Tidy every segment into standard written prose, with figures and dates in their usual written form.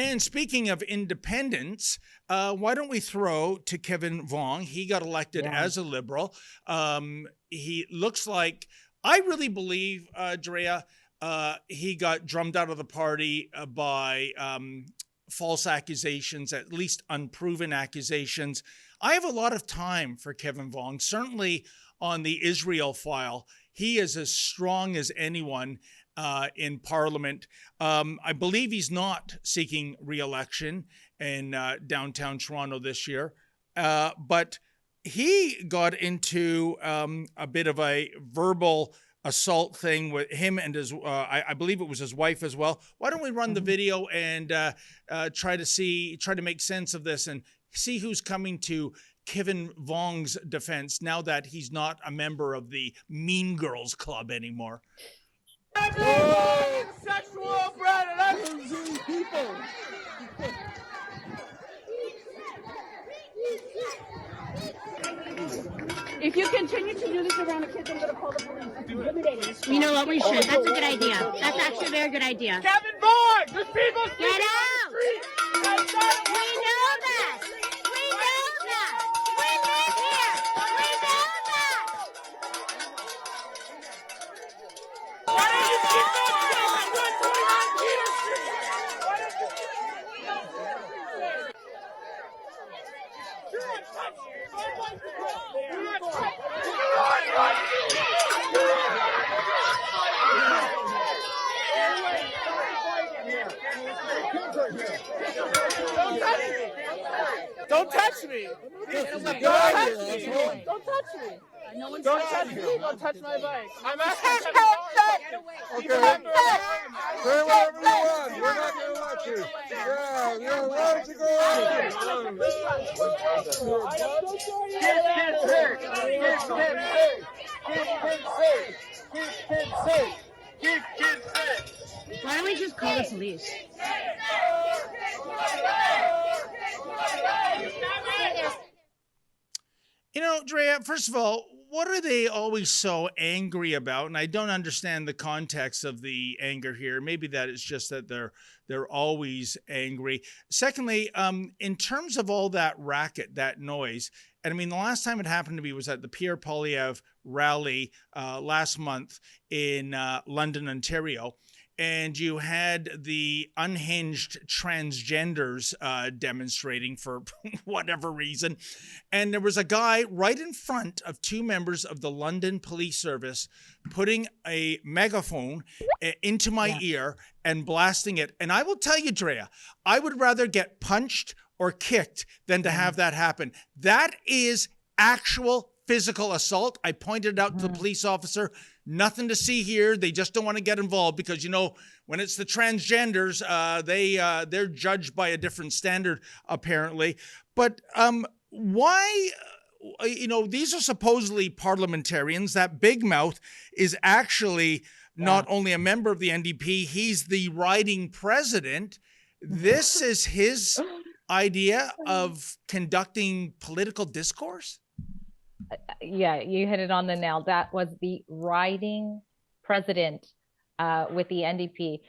And speaking of independence, why don't we throw to Kevin Vuong? He got elected as a Liberal. He looks like, I really believe, Drea, he got drummed out of the party by false accusations, at least unproven accusations. I have a lot of time for Kevin Vuong, certainly on the Israel file. He is as strong as anyone in Parliament. I believe he's not seeking re-election in downtown Toronto this year, but he got into a bit of a verbal assault thing with him and his, I believe it was his wife as well. Why don't we run the video and try to make sense of this and see who's coming to Kevin Vuong's defense now that he's not a member of the Mean Girls Club anymore. Sexual predators, people. If you continue to do this around the kids, I'm going to call the police. You know what? We should. That's a good idea. That's actually a very good idea. Kevin Vuong, there's people Get out! We know that. We know that. We live here. We know that. Why don't you keep that going? 129 Peter Street. Why don't you Don't touch me! Don't touch me! Don't touch me! Don't touch me! Don't touch my bike! I'm asking Kevin Vuong. Okay. Say whatever you want. We're not going to let you. Yeah, why don't you go on? Keep kids safe! Keep kids safe! Keep kids safe! Keep kids safe! Keep kids safe! Why don't we just call the police? You know, Drea, first of all, what are they always so angry about? And I don't understand the context of the anger here. Maybe that it's just that they're always angry. Secondly, in terms of all that racket, that noise, and I mean, the last time it happened to me was at the Pierre Poilievre rally last month in London, Ontario. And you had the unhinged transgenders demonstrating for whatever reason. And there was a guy right in front of two members of the London Police Service putting a megaphone into my ear and blasting it. And I will tell you, Drea, I would rather get punched or kicked than to have that happen. That is actual physical assault. I pointed out to the police officer, nothing to see here. They just don't want to get involved because, you know, when it's the transgenders, they're judged by a different standard, apparently. But why, you know, these are supposedly parliamentarians. That big mouth is actually not only a member of the NDP, he's the riding president. This is his idea of conducting political discourse? Yeah, you hit it on the nail. That was the riding president with the NDP.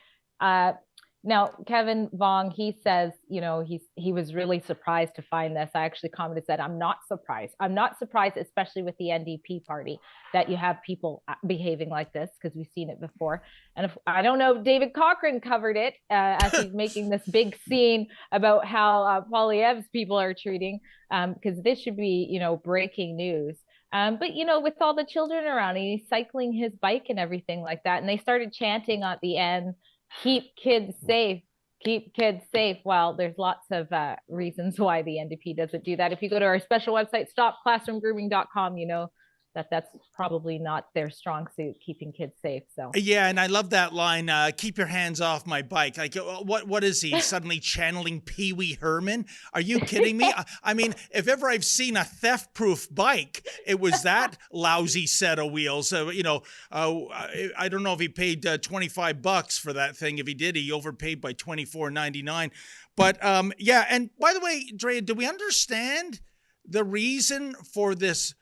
Now, Kevin Vuong, he says, you know, he was really surprised to find this. I actually commented, said, I'm not surprised. I'm not surprised, especially with the NDP party, that you have people behaving like this, because we've seen it before. And if, I don't know, David Cochrane covered it as he's making this big scene about how Poilievre's people are treating, because this should be, you know, breaking news. But, you know, with all the children around, he's cycling his bike and everything like that. And they started chanting at the end, keep kids safe, keep kids safe. Well, there's lots of reasons why the NDP doesn't do that. If you go to our special website, stopclassroomgrooming.com, you know that's probably not their strong suit, keeping kids safe. So yeah, and I love that line, keep your hands off my bike. Like, what is he, suddenly channeling Pee Wee Herman? Are you kidding me? I mean, if ever I've seen a theft-proof bike, it was that lousy set of wheels. You know, I don't know if he paid $25 for that thing. If he did, he overpaid by $24.99. But yeah, and by the way, Drea, do we understand the reason for this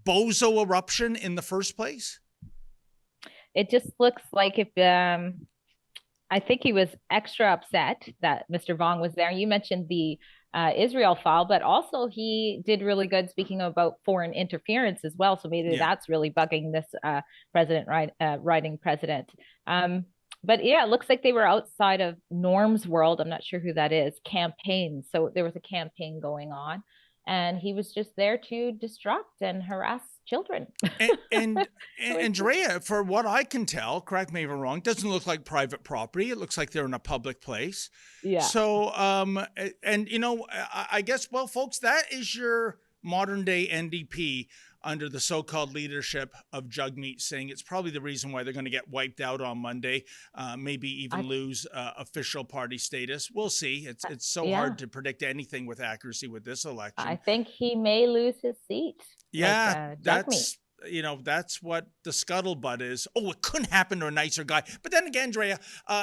bozo eruption in the first place? it just looks like if I think he was extra upset that Mr. Vuong was there. You mentioned the Israel file, but also he did really good speaking about foreign interference as well. So maybe that's really bugging this riding president. But yeah, it looks like they were outside of Norm's world. I'm not sure who that is. Campaign. So there was a campaign going on, and he was just there to distract and harass children. And Andrea, for what I can tell, correct me if I'm wrong, doesn't look like private property. It looks like they're in a public place. Yeah. So, and you know, I guess, well, folks, that is your modern day NDP under the so-called leadership of Jagmeet Singh. It's probably the reason why they're going to get wiped out on Monday, maybe even lose official party status. We'll see. It's so hard to predict anything with accuracy with this election. I think he may lose his seat. Yeah, Jagmeet. That's what the scuttlebutt is. Oh, it couldn't happen to a nicer guy. But then again, Drea,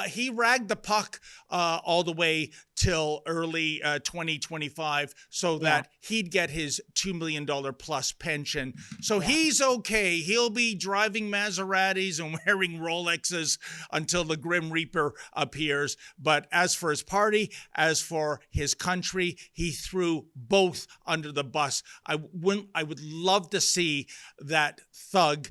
he ragged the puck all the way till early 2025 so that he'd get his $2 million plus pension. So he's okay. He'll be driving Maseratis and wearing Rolexes until the Grim Reaper appears. But as for his party, as for his country, he threw both under the bus. I would love to see that thug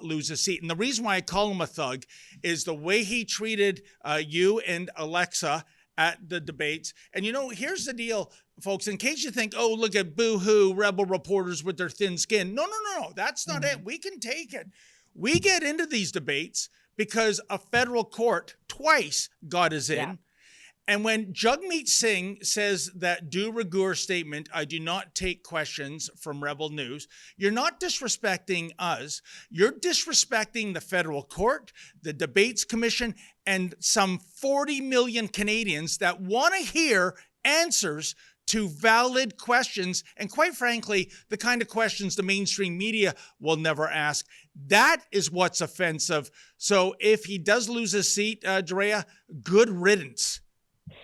lose a seat. And the reason why I call him a thug is the way he treated you and Alexa at the debates. And you know, here's the deal, folks, in case you think, oh, look at boo-hoo rebel reporters with their thin skin. No, that's not it. We can take it. We get into these debates because a federal court twice got us in. Yeah. And when Jagmeet Singh says that de rigueur statement, I do not take questions from Rebel News, you're not disrespecting us. You're disrespecting the federal court, the debates commission, and some 40 million Canadians that want to hear answers to valid questions. And quite frankly, the kind of questions the mainstream media will never ask. That is what's offensive. So if he does lose his seat, Drea, good riddance.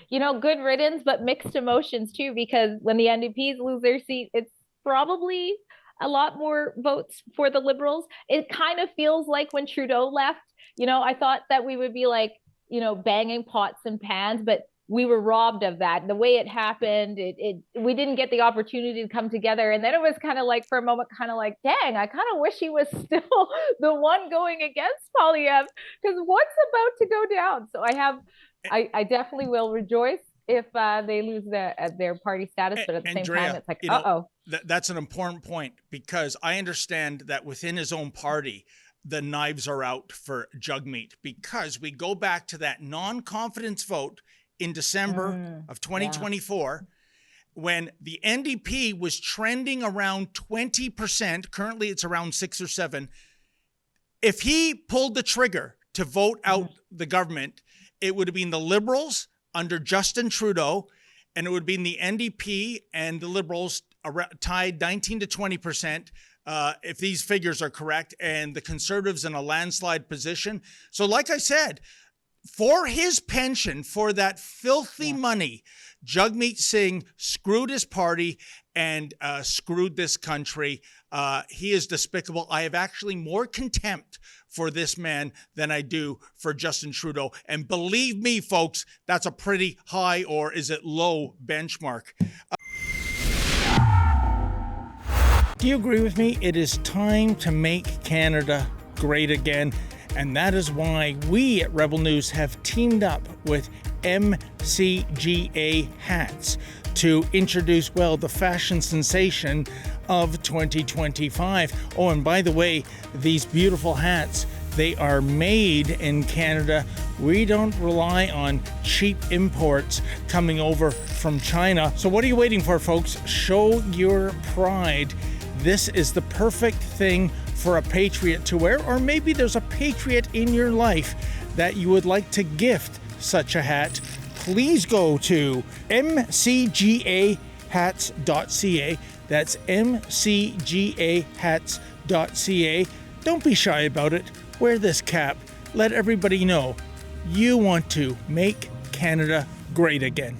You know, good riddance, but mixed emotions too, because when the NDPs lose their seat, it's probably a lot more votes for the Liberals. It kind of feels like when Trudeau left, you know, I thought that we would be like, you know, banging pots and pans, but we were robbed of that. The way it happened, we didn't get the opportunity to come together. And then it was kind of like, for a moment, kind of like, dang, I kind of wish he was still the one going against Poilievre, because what's about to go down? So I definitely will rejoice if they lose their party status, but at the same time, it's like, That's an important point, because I understand that within his own party, the knives are out for Jagmeet, because we go back to that non-confidence vote in December of 2024, when the NDP was trending around 20%, currently it's around 6 or 7. If he pulled the trigger to vote out the government, it would have been the Liberals under Justin Trudeau, and it would have been the NDP and the Liberals tied 19 to 20%, if these figures are correct, and the Conservatives in a landslide position. So like I said, for his pension, for that filthy money, Jagmeet Singh screwed his party and screwed this country. He is despicable. I have actually more contempt for this man than I do for Justin Trudeau. And believe me, folks, that's a pretty high, or is it low, benchmark. Do you agree with me? It is time to make Canada great again. And that is why we at Rebel News have teamed up with MCGA hats to introduce, well, the fashion sensation of 2025. Oh, and by the way, these beautiful hats, they are made in Canada. We don't rely on cheap imports coming over from China. So what are you waiting for, folks? Show your pride. This is the perfect thing for a patriot to wear, or maybe there's a patriot in your life that you would like to gift such a hat. Please go to mcgahats.ca. That's mcgahats.ca. Don't be shy about it. Wear this cap. Let everybody know you want to make Canada great again.